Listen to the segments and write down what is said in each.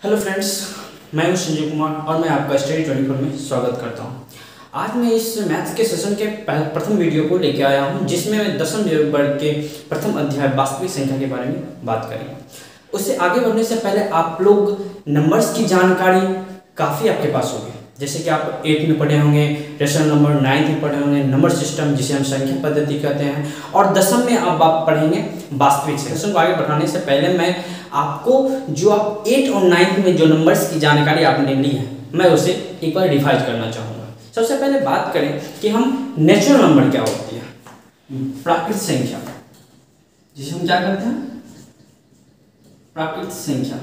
Hello friends, मैं हूं संजय कुमार और मैं आपका स्टडी 24 में स्वागत करता हूं। आज मैं इस मैथ्स के सेशन के प्रथम वीडियो को लेकर आया हूं, जिसमें मैं दशम वर्ग के प्रथम अध्याय वास्तविक संख्या के बारे में बात करेंगे। उससे आगे बढ़ने से पहले आप लोग नंबर्स की जानकारी काफ़ी आपके पास होगी, जैसे कि आप 8th में पढ़े होंगे, रेशनल नंबर, 9th में पढ़े होंगे नंबर सिस्टम जिसे हम संख्या पद्धति कहते हैं, और दसम में अब आप पढ़ेंगे वास्तविक सेशन को। आगे बढ़ाने से पहले मैं आपको जो आप 8 और 9th में जो नंबर्स की जानकारी आपने ली है, मैं उसे एक बार रिवाइज करना चाहूँगा। सबसे पहले बात करें कि हम नेचुरल नंबर क्या होती है, प्राकृतिक संख्या, जिसे हम क्या करते हैं, प्राकृतिक संख्या।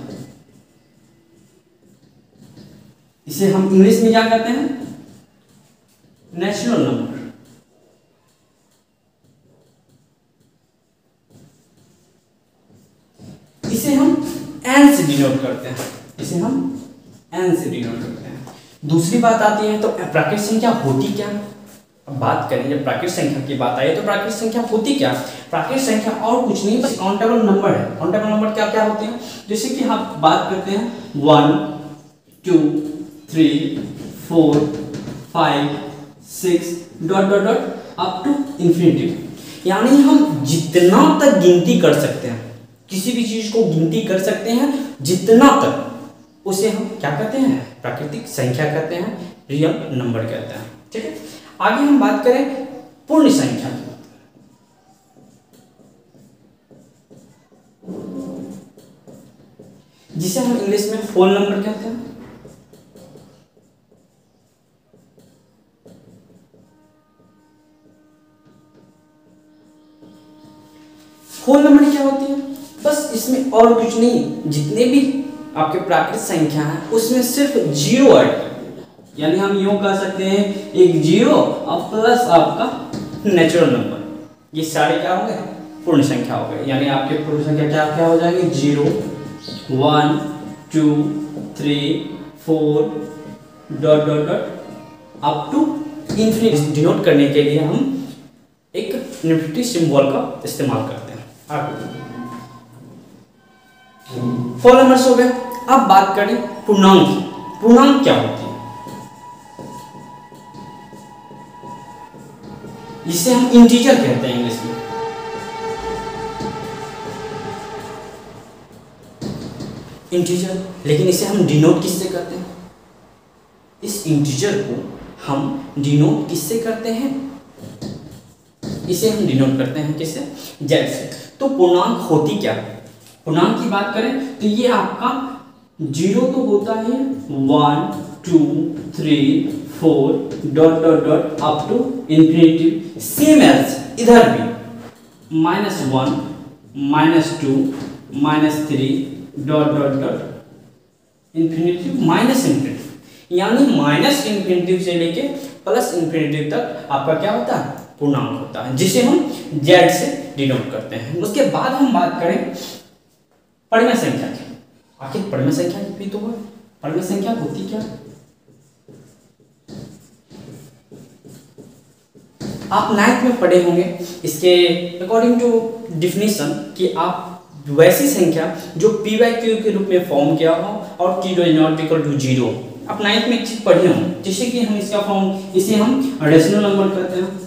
इसे हम इंग्लिश में क्या कहते हैं, नेचुरल नंबर। इसे हम n से डिनोट करते हैं, इसे हम n से डिनोट करते हैं। दूसरी बात आती है तो प्राकृतिक संख्या होती क्या। अब बात करें, जब प्राकृतिक संख्या की बात आई तो प्राकृतिक संख्या होती क्या। प्राकृतिक संख्या और कुछ नहीं, बस काउंटेबल नंबर है। काउंटेबल नंबर क्या क्या होते हैं, जैसे कि हम बात करते हैं 1 2 3 4 5 6 dot dot dot up to infinity. यानी हम जितना तक गिनती कर सकते हैं, किसी भी चीज को गिनती कर सकते हैं जितना तक, उसे हम क्या कहते हैं, प्राकृतिक संख्या कहते हैं, रियल नंबर कहते हैं। ठीक है, आगे हम बात करें पूर्ण संख्या की। जिसे हम इंग्लिश में होल नंबर कहते हैं। होल नंबर क्या होती है, बस इसमें और कुछ नहीं, जितने भी आपके प्राकृतिक संख्या है उसमें सिर्फ जीरो ऐड कर देना। यानी हम यूं कह सकते हैं एक जीरो और प्लस आपका नेचुरल नंबर, ये सारे क्या हो गए, पूर्ण संख्या हो गए। यानी आपके पूर्ण संख्या क्या क्या हो जाएंगे, 0 1 2 3 4 dot dot dot up to infinity. Denote करने के लिए हम एक इन्फिनिटी सिंबल का इस्तेमाल करते हैं। फोर नंबर्स हो गए। अब बात करें पूर्णांक। पूर्णांक क्या होती है, जिसे हम इंटीजर कहते हैं इंग्लिश में। इंटीजर, लेकिन इसे हम डिनोट किससे करते हैं, इस इंटीजर को हम डिनोट किससे करते हैं, इसे हम डिनोट करते हैं किससे, जेड से। तो पूर्णांक होती क्या है, पूर्णांक की बात करें तो ये आपका 0 तो होता है 1 2 3 4 dot dot dot up to infinity. Same as इधर भी -1 -2 -3 dot dot dot infinity minus infinity. यानी माइनस इंफिनिटी से लेके प्लस इंफिनिटी तक आपका क्या होता है, पूर्णांक होता है, जिसे हम जेड से डिनोट करते हैं। उसके बाद हम बात करें परिमेय संख्या की। आखिर परिमेय संख्या भी तो है, परिमेय संख्या होती क्या। आप 9th में पढ़े होंगे इसके अकॉर्डिंग टू डिफिनीशन कि आप वैसी संख्या जो p बाई क्यू के रूप में फॉर्म किया हो और q does not equal to 0। आप 9th में एक चीज पढ़े हो, जैसे कि हम इसका फॉर्म, इसे हम रेशनल नंबर कहते हैं।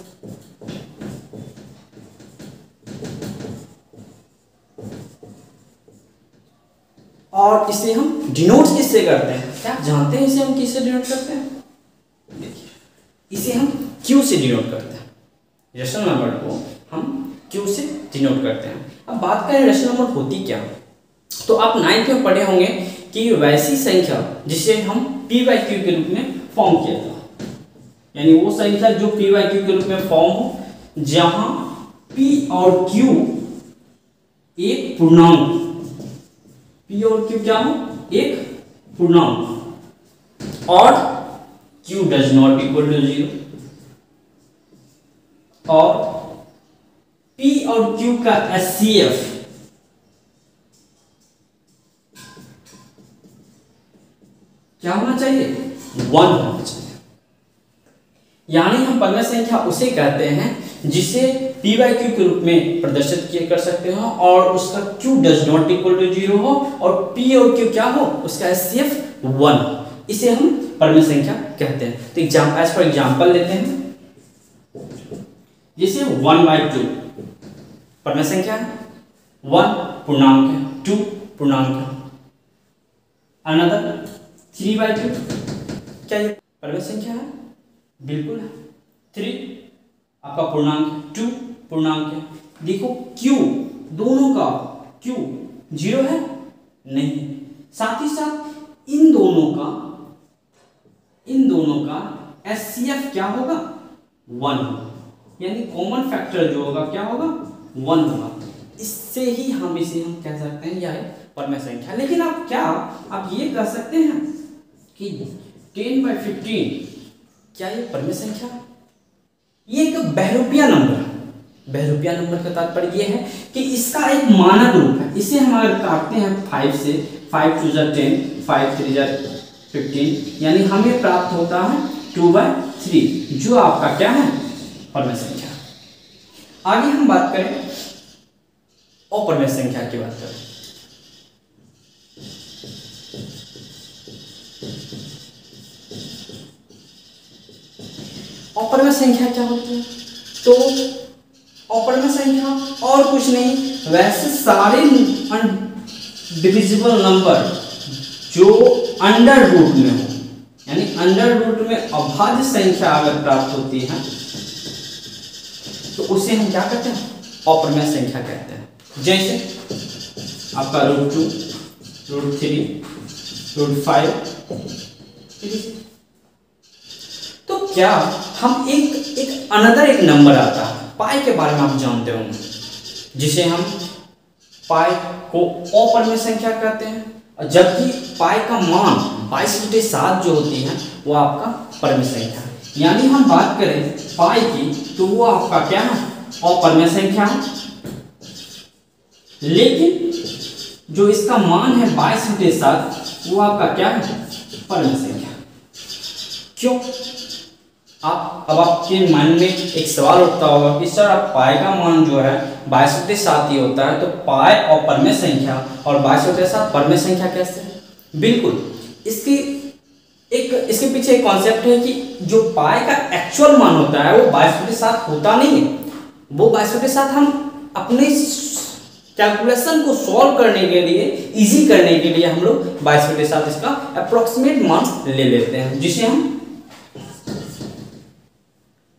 और इसे हम डिनोट किससे करते हैं, क्या जानते हैं इसे हम किससे डिनोट करते हैं, देखिए इसे हम क्यू से डिनोट करते हैं। रेशनल नंबर को हम क्यू से डिनोट करते हैं। अब बात करें रेशनल नंबर होती क्या, तो आप 9th में पढ़े होंगे कि वैसी संख्या जिसे हम p बाई क्यू के रूप में फॉर्म किया था, यानी वो संख्या जो p बाई क्यू के रूप में फॉर्म हो, जहां p और q एक पूर्णांक, p और q क्या हो, एक पूर्णांक, और q does not equal to 0, और p और q का HCF क्या होना चाहिए, 1 होना चाहिए। यानी हम परिमेय संख्या उसे कहते हैं जिसे पी बाई क्यू के रूप में प्रदर्शित किए कर सकते हो और उसका q does not equal to 0 हो और पी और क्यू क्या हो, उसका एचसीएफ 1 हो, इसे हम परमेय संख्या कहते हैं। तो एज फॉर एग्जांपल लेते हैं, जैसे 1/2 परमेय संख्या है, 1 पूर्णांक है, 2 पूर्णांक है। अनदर 3/2 क्या ये परमेय संख्या है? बिल्कुल है। 3 आपका पूर्णांक है, 2 पूर्णांक है। देखो क्यू दोनों का क्यू 0 है नहीं, साथ ही साथ इन दोनों का एचसीएफ क्या होगा, 1 होगा, यानी कॉमन फैक्टर जो होगा क्या होगा, 1 होगा। इससे ही हम कह सकते हैं यह परमेय संख्या। लेकिन आप ये कह सकते हैं कि 10/15 क्या ये परमेय संख्या? ये एक बहुरूपिया नंबर है। बहुरूपिया नंबर का तात्पर्य ये है कि इसका एक मानक रूप है। इसे हम अगर काटते हैं 5 से, 5 2 जा 10, 5 3 जा 15, यानी हमें प्राप्त होता है 2/3, जो आपका क्या है, परमेय संख्या। आगे हम बात करें अपरमेय संख्या की बात करें। अपरमेय संख्या क्या होती है? तो अपरमेय संख्या और कुछ नहीं, वैसे सारे डिविजिबल नंबर जो अंडर रूट में हो, यानी अंडर रूट में अभाज्य संख्या अगर प्राप्त होती है तो उसे हम क्या कहते हैं, अपरमेय संख्या कहते हैं। जैसे आपका √2, √3, √5। तो क्या हम एक अनदर एक नंबर आता है, पाई के बारे में आप जानते होंगे, जिसे हम पाई को अपरमेय संख्या कहते हैं, और जबकि पाई का मान 22/7 जो होती है वो आपका परमेय संख्या है। यानी हम बात करें पाई की तो वो आपका क्या है, अपरमेय संख्या है। लेकिन जो इसका मान है 22/7 वो आपका क्या है, परमेय संख्या। क्यों? अब आपके मन में एक सवाल उठता होगा कि सर अब पाई का मान जो है 22/7 ही होता है, तो पाई और परमेय संख्या और 22/7 परमेय संख्या कैसे? बिल्कुल, इसके पीछे एक कॉन्सेप्ट है कि जो पाई का एक्चुअल मान होता है वो 22/7 होता नहीं है। वो 22/7 हम अपने कैलकुलेशन को सॉल्व करने के लिए, इजी करने के लिए हम लोग 22/7 इसका अप्रोक्सीमेट मान ले लेते हैं, जिसे हम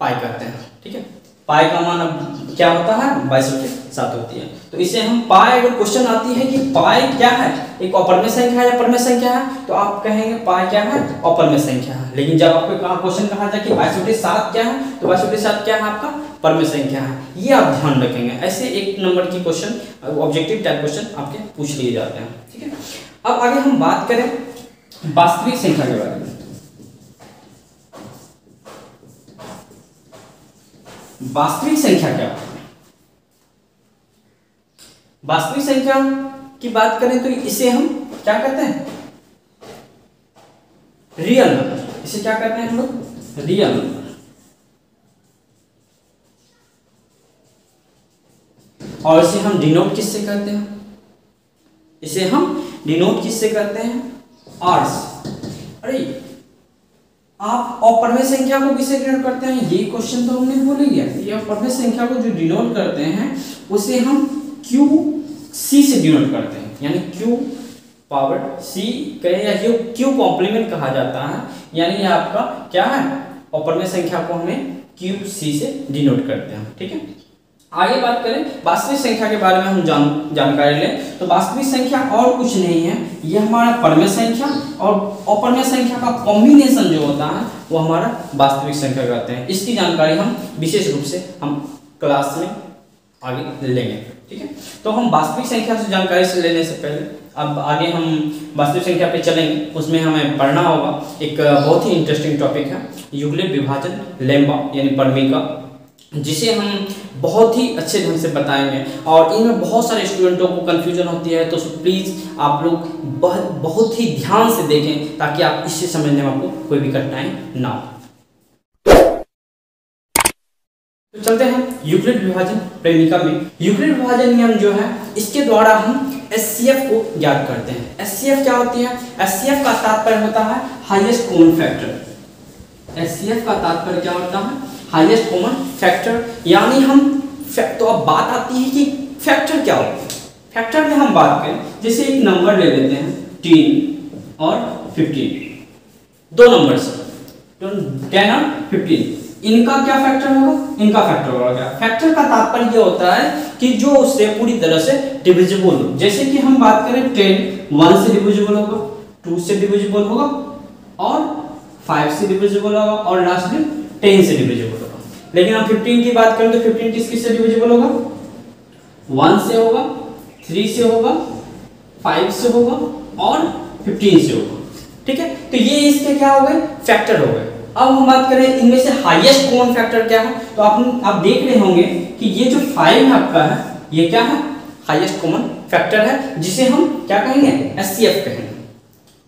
पाई करते हैं। ठीक है, पाई का मान अब क्या होता है, 22/7 होती है। तो इसे हम पाई, अगर क्वेश्चन आती है कि पाई क्या है, एक अपरमेय संख्या है या परमेय संख्या है, तो आप कहेंगे पाई क्या है, अपरमेय संख्या है। लेकिन जब आपको क्वेश्चन कहा जाए कि 22/7 क्या है, तो 22/7 क्या है, आपका परमेय संख्या है। ये आप ध्यान रखेंगे। ऐसे एक नंबर की क्वेश्चन, ऑब्जेक्टिव टाइप क्वेश्चन आपके पूछ लिए जाते हैं। ठीक है, अब आगे हम बात करें वास्तविक संख्या के बारे में। वास्तविक संख्या क्या होती है? वास्तविक संख्या की बात करें तो इसे हम क्या कहते हैं, रियल नंबर। इसे क्या कहते हैं हम लोग, रियल नंबर। और इसे हम डिनोट किससे करते हैं, इसे हम डिनोट किससे करते हैं, आर से। अरे आप अपरमेय संख्या को किससे डिनोट करते हैं, ये क्वेश्चन तो हमने भूल ही गया। ये अपरमेय संख्या को जो डिनोट करते हैं उसे हम क्यू सी से डिनोट करते हैं, यानी क्यू पावर सी कहें या क्यू कॉम्प्लीमेंट कहा जाता है। यानी आपका क्या है, अपरमेय संख्या को हमें क्यू सी से डिनोट करते हैं। ठीक है, आगे बात करें वास्तविक संख्या के बारे में हम जानकारी लें, तो वास्तविक संख्या और कुछ नहीं है, ये हमारा परमेय संख्या और अपरमेय संख्या का कॉम्बिनेशन जो होता है वो हमारा वास्तविक संख्या कहते हैं। इसकी जानकारी हम विशेष रूप से हम क्लास में आगे लेंगे। ठीक है, तो हम वास्तविक संख्या से जानकारी से लेने से पहले अब आगे हम वास्तविक संख्या पे चलेंगे। उसमें हमें पढ़ना होगा एक बहुत ही इंटरेस्टिंग टॉपिक है, युगलिक विभाजन लेम्मा यानी परमेय का, जिसे हम बहुत ही अच्छे ढंग से बताएंगे। और इनमें बहुत सारे स्टूडेंटों को कन्फ्यूजन होती है, तो प्लीज़ आप लोग बहुत ही ध्यान से देखें ताकि आप इससे समझने में आपको कोई भी कठिनाई ना हो। तो चलते हैं यूक्लिड विभाजन प्रेमिका में। यूक्लिड विभाजन नियम जो है इसके द्वारा हम एचसीएफ को ज्ञात करते हैं। एचसीएफ क्या होती है? एचसीएफ का तात्पर्य होता है हाईएस्ट कॉमन फैक्टर। एचसीएफ का तात्पर्य क्या होता है? Highest common factor. यानी हम तो अब बात आती है कि फैक्टर क्या होता है। फैक्टर में हम बात करें, जैसे एक नंबर ले लेते हैं 10 और 15, दो नंबर से 10 और 15, इनका क्या फैक्टर होगा? इनका फैक्टर होगा क्या? फैक्टर का तात्पर्य ये होता है कि जो उससे पूरी तरह से डिविजिबल हो। जैसे कि हम बात करें 10 1 से डिविजिबल होगा, 2 से डिविजिबल होगा और 5 से डिविजिबल होगा और लास्ट में 10 से डिविजिबल होगा। लेकिन हम 15 की बात करें तो 15 किससे डिविजिबल होगा? 1 से होगा, 3 से होगा, 5 से होगा और 15 से होगा। ठीक है, तो ये इसके क्या हो गए? फैक्टर हो गए। अब हम बात करें इनमें से हाईएस्ट कॉमन फैक्टर क्या है, तो आप देख रहे होंगे कि ये जो 5 है आपका है, ये क्या है? हाईएस्ट कॉमन फैक्टर है, जिसे हम क्या कहेंगे? एचसीएफ कहेंगे।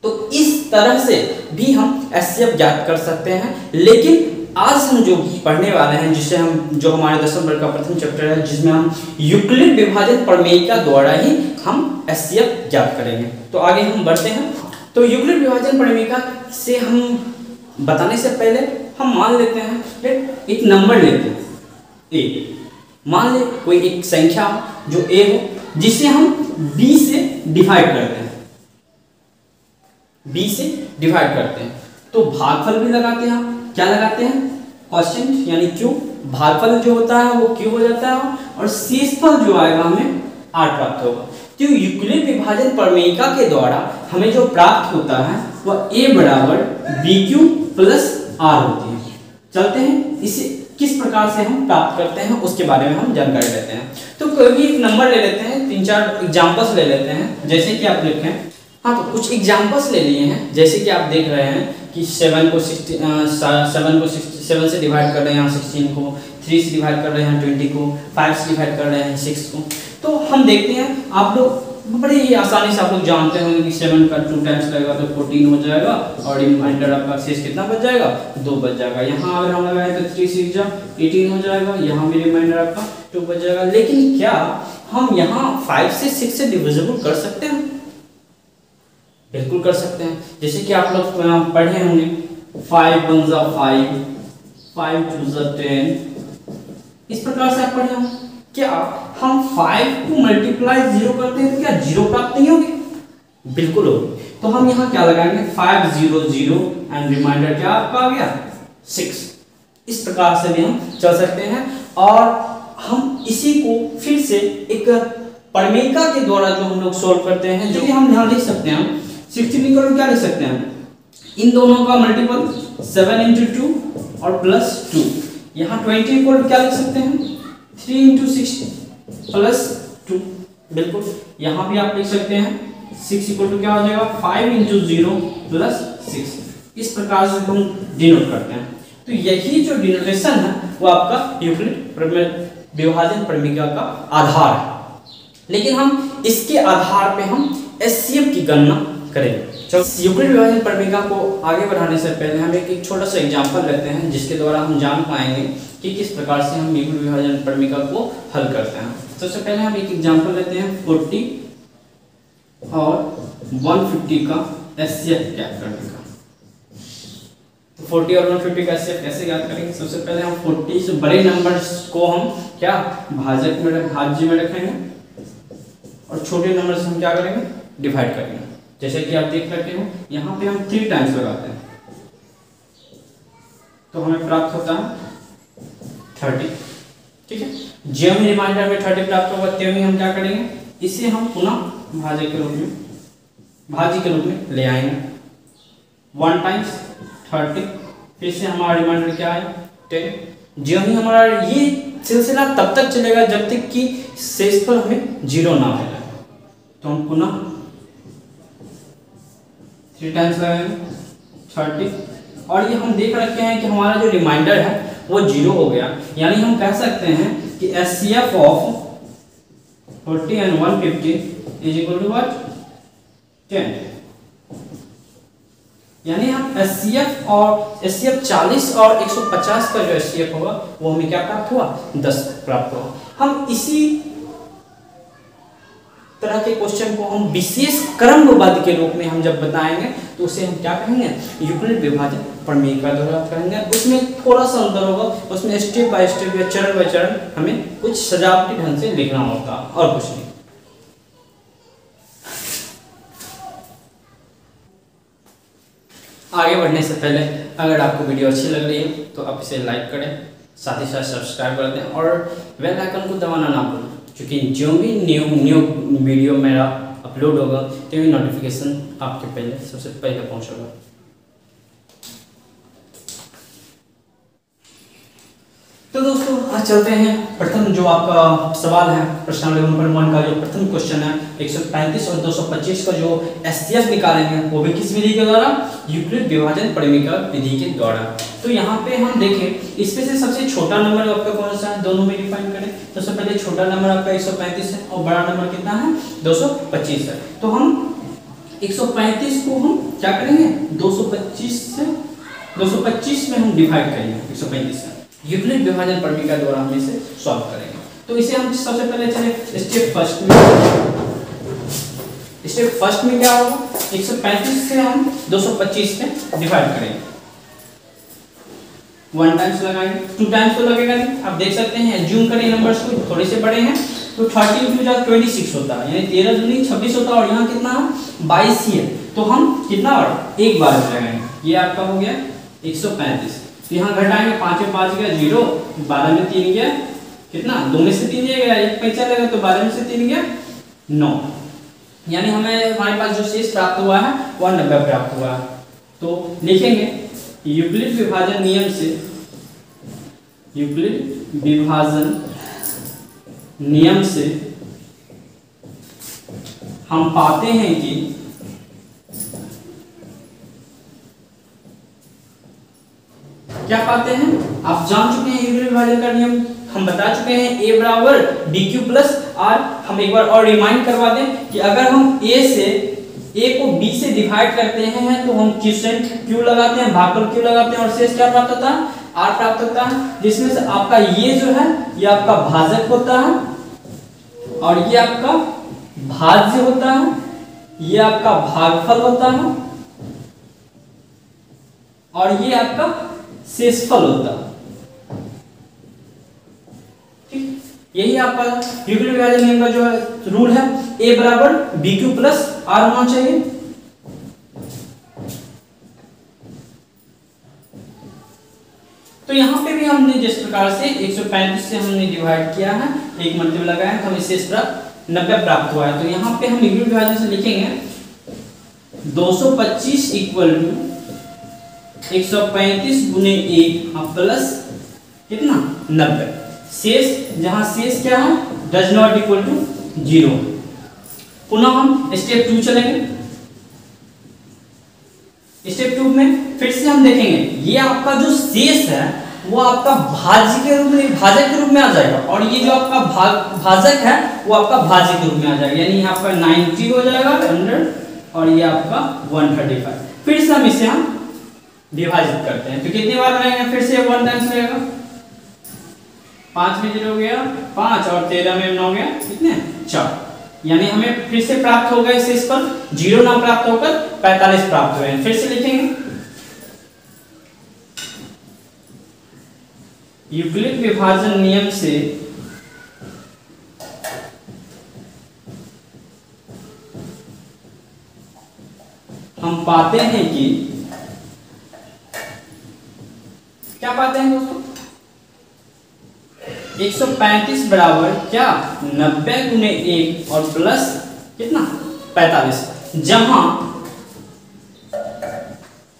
तो इस तरह से भी हम एचसीएफ ज्ञात कर सकते हैं। लेकिन आज हम जो पढ़ने वाले हैं, जिसे हम जो हमारे 10वीं वर्ग का प्रथम चैप्टर है, जिसमें हम यूक्लिड विभाजन प्रमेय द्वारा ही हम एचसीएफ ज्ञात करेंगे। तो आगे हम बढ़ते हैं। तो यूक्लिड विभाजन प्रमेय से हम बताने से पहले हम मान लेते हैं, एक नंबर लेते हैं ए। मान ले कोई एक संख्या जो ए हो, जिसे हम बी से डिवाइड करते हैं, बी से डिवाइड करते हैं। तो भागफल भी लगाते हैं। क्या लगाते हैं? क्वोशिएंट यानी क्यू। भागफल जो होता है वो क्यू हो जाता है और शेषफल जो आएगा हमें आर प्राप्त होगा। तो यूक्लिड विभाजन प्रमेयिका के द्वारा हमें जो प्राप्त होता है वह ए बराबर बी क्यू प्लस आर होती है। चलते हैं इसे किस प्रकार से हम प्राप्त करते हैं उसके बारे में हम जानकारी लेते हैं। तो कोई भी एक नंबर ले लेते हैं, 3-4 एग्जांपल्स ले लेते हैं। जैसे कि आप देखें, हाँ, तो कुछ एग्जांपल्स ले लिए हैं। जैसे कि आप देख रहे हैं कि 7 को 7 से डिवाइड कर रहे हैं यहाँ 16 को, 3 से डिवाइड कर रहे हैं 20 को, 5 से डिवाइड कर रहे हैं 6 को। तो हम देखते हैं, आप लोग बड़े ही आसानी से आप लोग जानते होंगे कि 7 का 2 टाइम्स लगेगा तो 14 हो जाएगा और रिमाइंडर आपका शेष कितना बच जाएगा? 2 बच जाएगा। यहाँ अगर हम लगाए तो 3 से 18 हो जाएगा, यहाँ भी रिमाइंडर आपका 2 बच जाएगा। लेकिन क्या हम यहाँ 5 से 6 से डिविजिबल कर सकते हैं? बिल्कुल कर सकते हैं। जैसे कि आप लोग पढ़े होंगे 5 1 जा 5, 5 2 जा 10, इस प्रकार से आप पढ़े होंगे। क्या हम 5 को मल्टीप्लाई 0 करते हैं तो क्या 0 प्राप्त नहीं होगी? बिल्कुल होगी। तो हम यहाँ क्या लगाएंगे? 5 0 0 एंड रिमाइंडर क्या आपका आ गया? 6। इस प्रकार से भी हम चल सकते हैं। और हम इसी को फिर से एक प्रमेयिका के द्वारा जो हम लोग सोल्व करते हैं, जो कि हम यहाँ लिख सकते हैं 16 इक्वल क्या लिख सकते हैं? इन दोनों का मल्टीपल 7 × 2 और प्लस 2। यहाँ 20 इक्वल क्या लिख सकते हैं? 3 × 6 प्लस 2। बिल्कुल, यहाँ भी आप लिख सकते हैं 6 इक्वल टू क्या हो जाएगा? 5 × 0 प्लस 6। इस प्रकार से हम डिनोट करते हैं। तो यही जो डिनोटेशन है वो आपका यूक्लिड विभाजन प्रमेय का आधार है। लेकिन हम इसके आधार पे हम एचसीएफ की गणना करेंगे। चलो, यूक्लिड विभाजन प्रमेय को आगे बढ़ाने से पहले हम एक छोटा सा एग्जांपल लेते हैं, जिसके द्वारा हम जान पाएंगे कि किस प्रकार से हम यूक्लिड विभाजन प्रमेय को हल करते हैं। सबसे पहले हम एक एग्जांपल लेते हैं 40 और 150 का एचसीएफ ज्ञात करने का। तो 40 और 150 का एचसीएफ कैसे ज्ञात करेंगे? सबसे पहले हम 40 से बड़े नंबर्स को हम क्या भाज्य में रखेंगे और छोटे नंबर से हम क्या करेंगे? डिवाइड करेंगे। जैसे कि आप देख सकते हो यहाँ पे हम 3 टाइम्स लगाते हैं तो हमें प्राप्त होता है 30। ठीक है, जो हम रिमाइंडर में 30 प्राप्त होगा त्यों ही हम क्या करेंगे? इसे हम पुनः भाज्य के रूप में ले आएंगे। 1 टाइम्स 30, फिर से हमारा रिमाइंडर क्या है? 10। जो ही हमारा ये सिलसिला तब तक चलेगा जब तक कि शेषफल हमें 0 ना मिले। तो हम पुनः 3 टाइम्स लगाएंगे 30, और ये हम देख रखे हैं कि हमारा जो रिमाइंडर है वो 0 हो गया। यानी हम कह सकते हैं कि HCF of 40 and 150 is equal to what? 10। यानी हम HCF 40 और 150 का जो HCF होगा वो हमें क्या प्राप्त हुआ, 10 प्राप्त हुआ। हम इसी तरह के क्वेश्चन को हम विशेष क्रमबद्ध के रूप में हम जब बताएंगे तो उसे हम क्या कहेंगे, यूक्लिड विभाजन प्रमेय का द्वारा करेंगे। उसमें थोड़ा सा अंतर होगा, उसमें स्टेप बाय स्टेप या चरण बाय चरण हमें कुछ सजावटी ढंग से लिखना होगा और कुछ नहीं। आगे बढ़ने से पहले अगर आपको वीडियो अच्छी लग रही है तो आप इसे लाइक करें, साथ ही साथ सब्सक्राइब कर दें और बेल आइकन को दबाना ना भूलें, क्योंकि जो भी न्यू वीडियो मेरा अपलोड होगा तो भी नोटिफिकेशन आपके पहले सबसे पहले पहुंचेगा। तो दोस्तों आज चलते हैं प्रथम जो आपका सवाल है प्रश्नावली नंबर 1 का जो प्रथम क्वेश्चन है 135 और 225 का जो HCF निकालेंगे वो भी किस विधि के द्वारा, यूक्लिड विभाजन प्रमेय का विधि के द्वारा। तो यहाँ पे हम देखें इसमें से सबसे छोटा नंबर आपका कौन सा है, दोनों में डिफाइन करें। तो सबसे पहले छोटा नंबर आपका 135 है और बड़ा नंबर कितना है, 225 है। तो हम 135 को हम क्या करेंगे, 225 में हम डिवाइड करेंगे 135 से, यूक्लिड विभाजन प्रमेय का द्वारा हम इसे सॉल्व करेंगे। तो इसे हम सबसे पहले चले स्टेप फर्स्ट में क्या होगा, 135 से हम 225 में डिवाइड करेंगे। 1 टाइम्स लगाएंगे, 2 टाइम्स तो लगेगा नहीं। आप देख सकते हैं एज्यूम करें नंबर्स को थोड़े से बड़े हैं तो 30 into 26 होता है, यानी 13 दूनी 26 होता है और यहाँ कितना है 22 ही है। तो हम कितना बार एक बार लगाएंगे, ये आपका हो गया 135। तो यहाँ घटाएंगे, 5 में 5 गया 0, 12 में 3 गया कितना, 2 में से 3 गया, एक पैसा लगा तो 12 में से 3 गया 9, यानी हमारे पास जो शेष प्राप्त हुआ है वह 90 प्राप्त हुआ है। तो लिखेंगे यूक्लिड विभाजन नियम से, यूक्लिड विभाजन नियम से हम पाते हैं कि क्या पाते हैं, आप जान चुके हैं यूक्लिड विभाजन का नियम, हम बता चुके हैं a बराबर dq प्लस r। हम एक बार और रिमाइंड करवा दें कि अगर हम a को b से डिवाइड करते हैं तो हम क्वोशिएंट q लगाते हैं, भागफल q लगाते हैं और शेष क्या प्राप्त होता है, r प्राप्त होता है, जिसमें से आपका ये जो है ये आपका भाजक होता है और ये आपका भाज्य होता है, ये आपका भागफल होता है और ये आपका शेषफल होता है। ठीक, यही आपका यूक्लिड विभाजन नियम का जो है रूल है, a बराबर bq प्लस r होना चाहिए। तो यहाँ पे भी हमने जिस प्रकार से 135 से हमने डिवाइड किया है, एक मल्टीपल लगाया है तो हमें शेष प्राप्त 90 प्राप्त हुआ है। तो यहाँ पे हम यूक्लिड विभाजन से लिखेंगे 225 इक्वल टू 135 गुने 1 प्लस कितना 90, शेष जहां शेष क्या है डज नॉट इक्वल टू 0। पुनः हम स्टेप 2 चलेंगे। स्टेप 2 में फिर से हम देखेंगे ये आपका जो शेष है वो आपका भाज्य के रूप में, भाजक के रूप में आ जाएगा और ये जो आपका भाजक है वो आपका भाज्य के रूप में आ जाएगा, यानी आपका 90 हो जाएगा 100 और ये आपका 135। फिर से हम इसे विभाजित करते हैं तो कितनी बार लगाएंगे, फिर से 1 टाइम्स लगेगा, 5 में 0 गया 5 और 13 में 9 गया कितने 4, यानी हमें फिर से प्राप्त हो गए शेष पर 0 ना प्राप्त होकर 45 प्राप्त हुए हैं। फिर से लिखेंगे यूक्लिड विभाजन नियम से हम पाते हैं कि क्या पाते हैं दोस्तों, 135 बराबर क्या 90 गुने 1 और प्लस कितना 45, जहां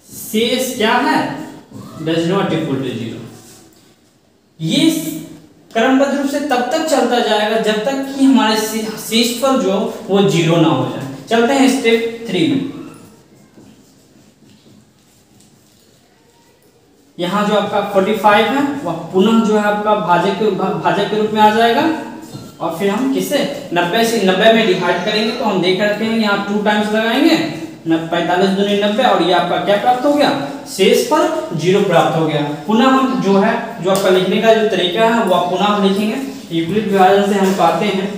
शेष क्या है डज नॉट इक्वल टू 0। ये क्रमबद्ध रूप से तब तक चलता जाएगा जब तक कि हमारे शेषफल जो वो 0 ना हो जाए। चलते हैं स्टेप 3 में। यहाँ जो आपका 45 है वह पुनः जो है आपका भाजक के रूप में आ जाएगा और फिर हम किसे 90 से 90 में डिवाइड करेंगे तो हम देख रखे हैं यहाँ 2 टाइम्स लगाएंगे 45 दूनी 90 और ये आपका क्या प्राप्त हो गया, शेष पर 0 प्राप्त हो गया। पुनः हम जो है जो आपका लिखने का जो तरीका है वो आप पुनः हम लिखेंगे। यूक्लिड विभाजन से हम पाते हैं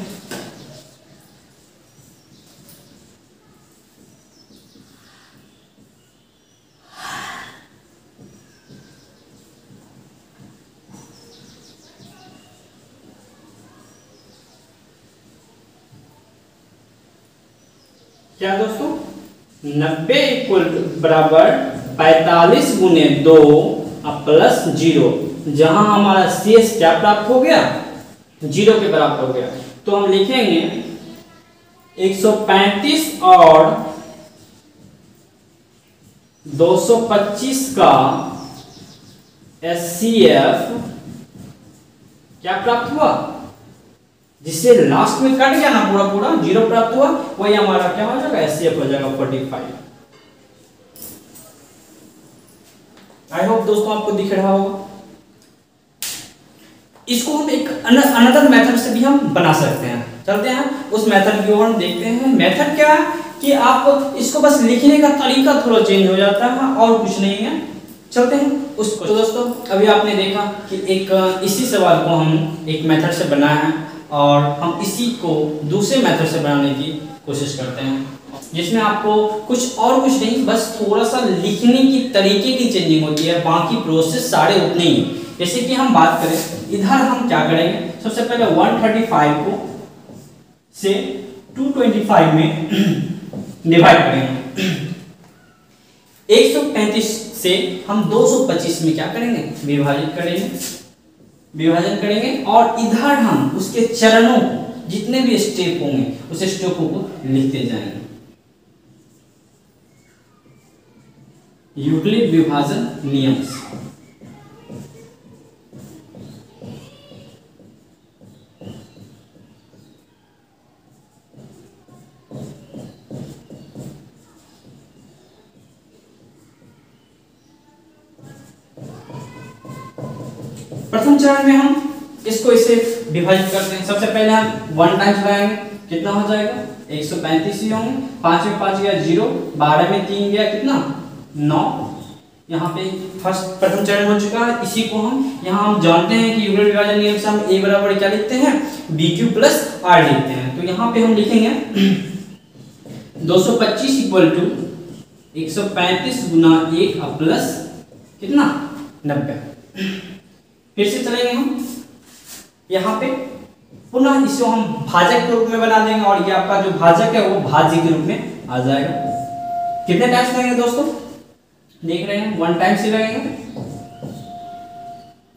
क्या दोस्तों, 90 इक्वल बराबर 45 गुने 2 प्लस 0, जहां हमारा शेष क्या प्राप्त हो गया, 0 के बराबर हो गया। तो हम लिखेंगे 135 और 225 का HCF क्या प्राप्त हुआ, जिससे लास्ट में कट गया ना पूरा पूरा 0 प्राप्त हुआ, वही हमारा क्या हो जाएगा, HCF हो जाएगा 45। आई होप दोस्तों आपको दिख रहा होगा। इसको हम एक अनदर मेथड से भी हम बना सकते हैं। चलते हैं उस मेथड की ओर हम देखते हैं। मेथड क्या है कि आप इसको बस लिखने का तरीका थोड़ा चेंज हो जाता है और कुछ नहीं है। चलते हैं उसको। तो दोस्तों अभी आपने देखा कि एक इसी सवाल को हम एक मेथड से बनाया है और हम इसी को दूसरे मेथड से बनाने की कोशिश करते हैं, जिसमें आपको कुछ और कुछ नहीं, बस थोड़ा सा लिखने की तरीके की चेंजिंग होती है, बाकी प्रोसेस सारे उतने ही। जैसे कि हम बात करें, इधर हम क्या करेंगे, सबसे पहले 135 को से 225 में डिवाइड करेंगे। 135 से हम 225 में क्या करेंगे, विभाजन करेंगे और इधर हम उसके चरणों को, जितने भी स्टेप होंगे उस स्टेपों को लिखते जाएंगे। यूक्लिड विभाजन नियम से प्रथम चरण में हम इसको इसे विभाजित करते हैं। सबसे पहले हम 1 टाइम्स लगाएंगे, कितना हो जाएगा, 135 ही होंगे। 5 में 5 गया 0, 12 में 3 गया कितना, 9। यहाँ पे प्रथम चरण हो चुका है। इसी को हम यहाँ हम जानते हैं कि यूक्लिड विभाजन नियम से हम a बराबर क्या लिखते हैं, BQ प्लस R लिखते हैं। तो यहाँ पे हम लिखेंगे 225 इक्वल टू 135 गुना 1 प्लस कितना, 90। फिर से चलेंगे हम यहाँ पे, पुनः इसको हम भाजक के रूप में बना देंगे और ये आपका जो भाजक है वो भाज्य के रूप में आ जाएगा। कितने टाइम्स लगेंगे दोस्तों, देख रहे हैं 1 टाइम्स ही लगेंगे।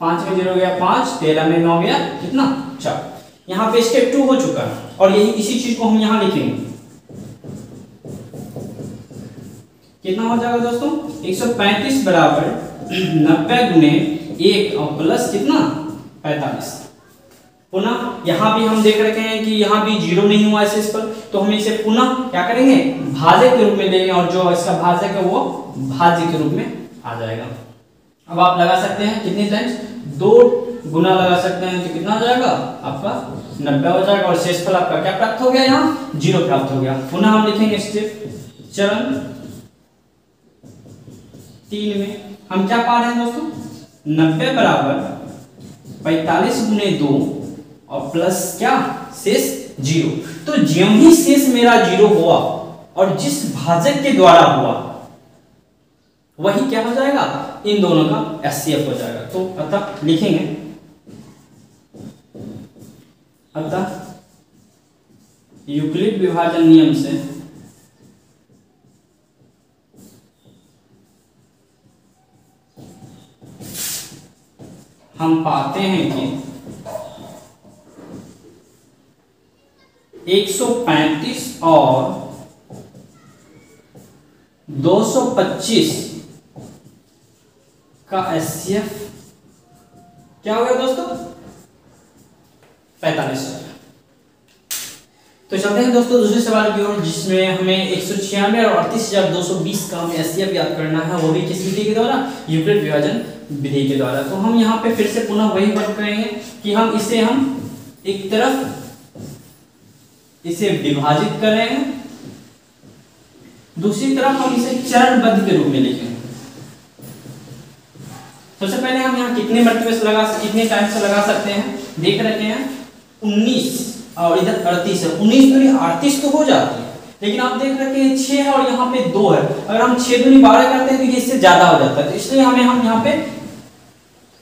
5 में 0 गया 5, 13 में 9 गया कितना, 4। यहाँ पे स्टेप 2 हो चुका है और यही इसी चीज को हम यहाँ लिखेंगे। कितना हो जाएगा दोस्तों, 135 बराबर 90 गुने 1 और प्लस कितना, 45। पुनः यहाँ भी हम देख रखे हैं कि यहाँ भी 0 नहीं हुआ है इस पर, तो हम इसे पुनः क्या करेंगे, भाजक के रूप में लेंगे और जो इसका भाजक है वो भाज्य के रूप में आ जाएगा। अब आप लगा सकते हैं कितनी टाइम्स, 2 गुना लगा सकते हैं, तो कितना हो जाएगा आपका 90 हो जाएगा और शेषफल आपका क्या प्राप्त हो गया, यहाँ 0 प्राप्त हो गया। पुनः हम लिखेंगे स्टेप चरण 3 में हम क्या पा रहे हैं दोस्तों, 90 बराबर 45 गुने 2 और प्लस क्या, शेष 0। तो ज्यों ही शेष मेरा 0 हुआ और जिस भाजक के द्वारा हुआ वही क्या हो जाएगा, इन दोनों का HCF हो जाएगा। तो अतः लिखेंगे, अतः यूक्लिड विभाजन नियम से हम पाते हैं कि 135 और 225 का HCF क्या हो गया दोस्तों, 45। तो चलते हैं दोस्तों दूसरे सवाल की ओर, जिसमें हमें 196 और 38,220 का हमें HCF याद करना है, वो भी किस विधि के द्वारा, यूक्लिड विभाजन विधि के द्वारा। तो हम यहाँ पे फिर से पुनः वही वर्क करेंगे कि हम एक तरफ इसे विभाजित करेंगे दूसरी तरफ हम इसे चरणबद्ध के रूप में लिखेंगे। सबसे पहले हम यहाँ कितने मर्तबे से कितने टाइम से लगा सकते हैं, देख रखे हैं 19 और इधर 38 है, 19 दूनी 38 तो हो जाती है, लेकिन आप देख रखे हैं 6 है और यहाँ पे 2 है, अगर हम 6 दूनी 12 करते हैं तो ये इससे ज्यादा हो जाता है, तो इसलिए हम यहाँ पे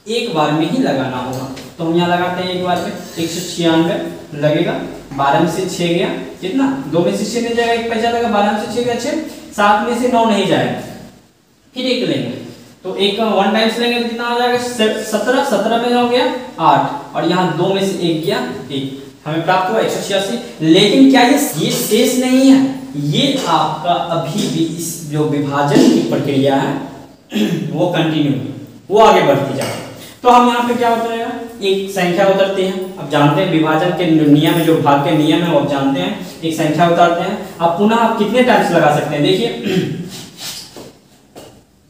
एक बार में ही लगाना होगा। तो हम यहाँ लगाते हैं एक बार में 196 लगेगा, 12 में से 6 गया कितना, 2 में से 6 नहीं जाएगा, एक पैसा लगा, 12 में से 6 गया 6, 7 में से 9 नहीं जाएगा, फिर एक लेंगे तो एक 1 टाइम्स लेंगे तो कितना आ जाएगा 17, 17 में हो गया 8 और यहाँ 2 में से 1 गया 1, हमें प्राप्त हुआ 186। लेकिन क्या ये शेष नहीं है, ये आपका अभी भी इस जो विभाजन की प्रक्रिया है वो कंटिन्यू है, वो आगे बढ़ती जाए। तो हम यहाँ पे क्या उतरेगा, एक संख्या उतरती है, अब जानते हैं विभाजन के नियम में जो भाग के नियम है वो आप जानते हैं, एक संख्या उतारते हैं। अब पुनः आप कितने टाइम्स लगा सकते हैं, देखिए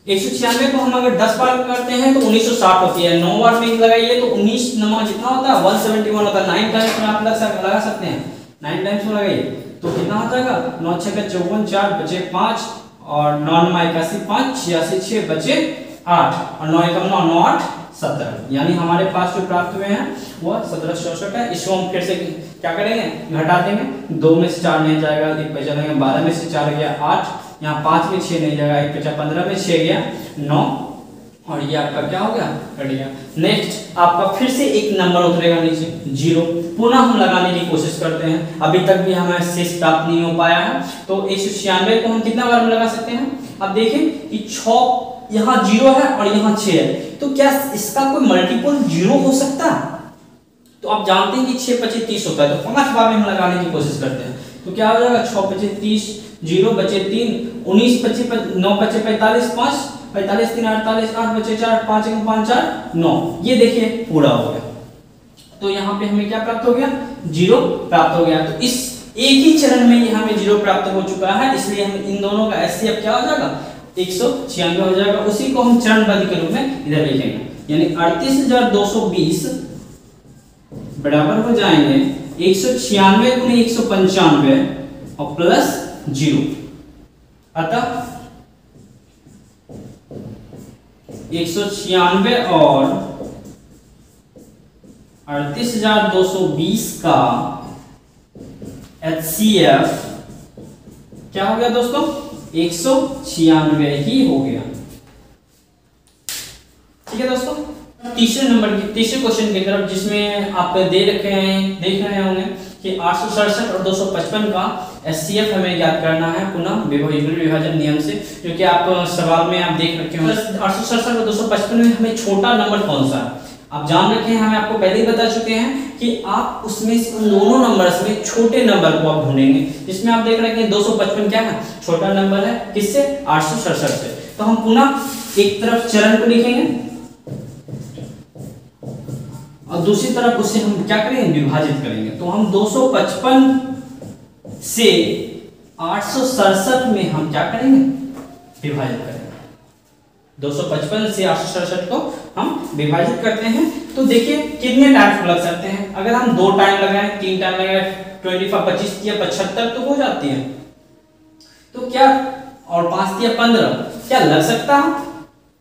196 को हम अगर 10 बार करते हैं तो 1960 होती है, 9 बार में लगाइए तो 19 9 कितना होता है 171 होता है, 9 टाइम्स में आप लगा सकते हैं, 9 टाइम्स में लगाइए तो कितना हो जाएगा 9 6 का 54, 4 बचे 5 और 9 9 81 5 86 6 बचे 8 और 9 1 9 9 8 17, यानी हमारे पास जो प्राप्त हुए हैं वो 1764 है। इसको हम फिर से क्या करेंगे, घटा देंगे, 2 में से 4 नहीं जाएगा, एक बचा लेंगे, 12 में से 4 गया 8, यहाँ 5 में 6 नहीं जाएगा, एक बचा, 15 में 6 गया 9 और ये आपका क्या हो गया कट गया। नेक्स्ट आपका फिर से एक नंबर उतरेगा नीचे 0, पुनः हम लगाने की कोशिश करते हैं, अभी तक भी हमें शेष प्राप्त नहीं हो पाया है, तो 196 को हम कितना बार में लगा सकते हैं। अब देखें कि 6 यहाँ 0 है और यहाँ 6 है, तो क्या इसका कोई मल्टीपल 0 हो सकता है, तो आप जानते हैं कि 6 25 30 होता है, तो 5 बार में हम लगाने की कोशिश करते हैं, तो क्या हो जाएगा 6 25 30, 0 बचे 3, 19 25 9 बचे 45 5 45 3 48 8 बचे 4 5 1 5 4 9, ये देखिए पूरा हो गया। तो यहाँ पे हमें क्या प्राप्त हो गया 0 प्राप्त हो गया। तो इस एक ही चरण में ये हमें 0 प्राप्त हो चुका है, इसलिए हम इन दोनों का एचसीएफ क्या हो जाएगा 196 हो जाएगा। उसी को हम चरणबद्ध के रूप में इधर लिखेंगे, यानी 38220 बराबर हो जाएंगे 196 गुने 195 और प्लस 0, अतः 196 और 38220 का HCF क्या हो गया दोस्तों 196 ही हो गया। ठीक है दोस्तों, तीसरे नंबर की तीसरे क्वेश्चन की तरफ, जिसमें आप देख रहे होंगे कि 867 और 255 का एचसीएफ हमें ज्ञात करना है पुनः विभाजन नियम से, क्योंकि आप सवाल में आप देख रखे होंगे 867 और 255 में हमें छोटा नंबर कौन सा है आप जान रखे हैं, हमें आपको पहले ही बता चुके हैं कि आप उसमें से उन दोनों नंबर्स में छोटे नंबर को आप ढूंढेंगे, जिसमें आप देख रहे हैं 255 क्या है छोटा नंबर है, किससे 867 से। तो हम पुनः एक तरफ चरण को लिखेंगे और दूसरी तरफ उसे हम क्या करेंगे विभाजित करेंगे। तो हम 255 से 867 में हम क्या करेंगे विभाजित करेंगे, 255 से 867 को हम विभाजित करते हैं। तो देखिए कितने टाइम लग सकते हैं, अगर हम 2 टाइम लगाएं 3 टाइम लगाएं 25 या 75 तो हो जाती है, तो क्या और 5 या 15 क्या लग सकता है,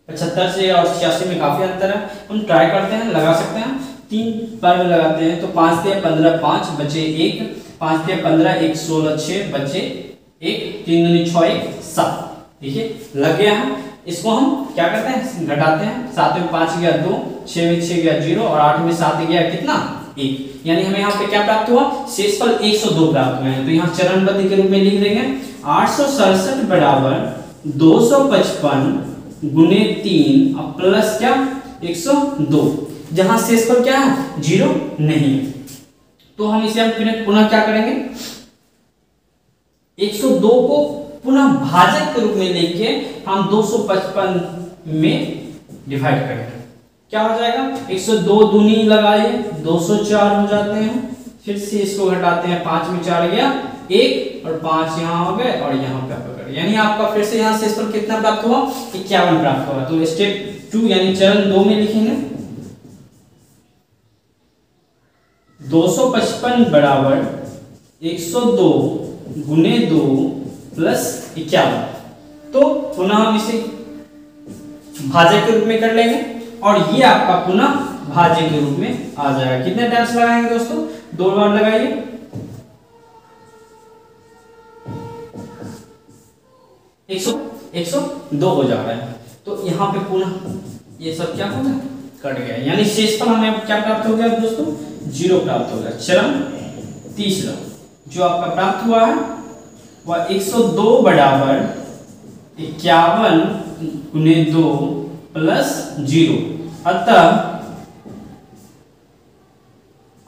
75 से और 86 में काफी अंतर है, हम ट्राई करते हैं लगा सकते हैं 3 बार में लगाते हैं। तो 5 या 15 5 बचे 1, 5 या 15 1 16 6 बचे 1 3 दूनी 6 1 7, देखिए लग गया है। इसको हम क्या करते हैं घटाते हैं, 7 में 5 गया 2, 6 में 6 गया 0 और 8 में 7 गया कितना 1, यानी हमें यहाँ पे क्या प्राप्त हुआ शेषफल 102 प्राप्त हुए हैं। तो यहाँ चरणबद्ध के रूप में लिख देंगे 867 बराबर 255 गुने 3 और प्लस क्या 102, जहां शेषफल क्या है 0 नहीं। तो हम इसे हम पुनः क्या करेंगे 102 को पुनः भाजक के रूप में लेके हम 255 में डिवाइड करेंगे, क्या हो जाएगा 102 दूनी लगाइए 204 हो जाते हैं, फिर से इसको घटाते हैं 5 में 4 गया 1 और 5 यहाँ हो गए और यहाँ पे पकड़, यानी आपका फिर से यहाँ शेषफल कितना प्राप्त हुआ 51 प्राप्त हुआ। तो स्टेप 2 यानी चरण 2 में लिखेंगे 255 बराबर 102 गुने 2 प्लस 51। तो पुनः हम इसे भाजक के रूप में कर लेंगे और ये आपका पुनः भाज्य के रूप में आ जाएगा। कितने टाइम्स लगाएंगे दोस्तों? 2 बार लगाइए। 102 हो जा रहा है। तो यहाँ पे पुनः ये सब क्या हो गया? कट गया, यानी शेषफल हमें क्या प्राप्त हो गया दोस्तों? 0 प्राप्त हो गया। चरण तीसरा जो आपका प्राप्त हुआ है वह 102 बराबर 51 गुने 2 प्लस 0, अतः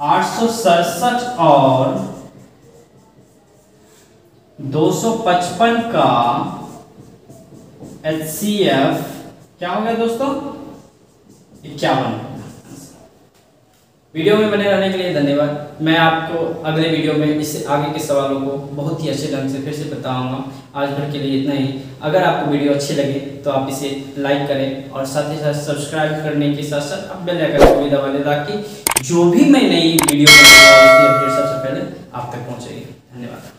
867 और 255 का HCF क्या हो गया दोस्तों? 51। वीडियो में बने रहने के लिए धन्यवाद। मैं आपको अगले वीडियो में इससे आगे के सवालों को बहुत ही अच्छे ढंग से फिर से बताऊंगा। आज भर के लिए इतना ही। अगर आपको वीडियो अच्छी लगे तो आप इसे लाइक करें और साथ ही साथ सब्सक्राइब करने के साथ साथ आप बेल आइकन को भी दबा दें ताकि जो भी मैं नई वीडियो बनाऊंगा उसकी अपडेट सबसे पहले आप तक पहुंचेगी। धन्यवाद।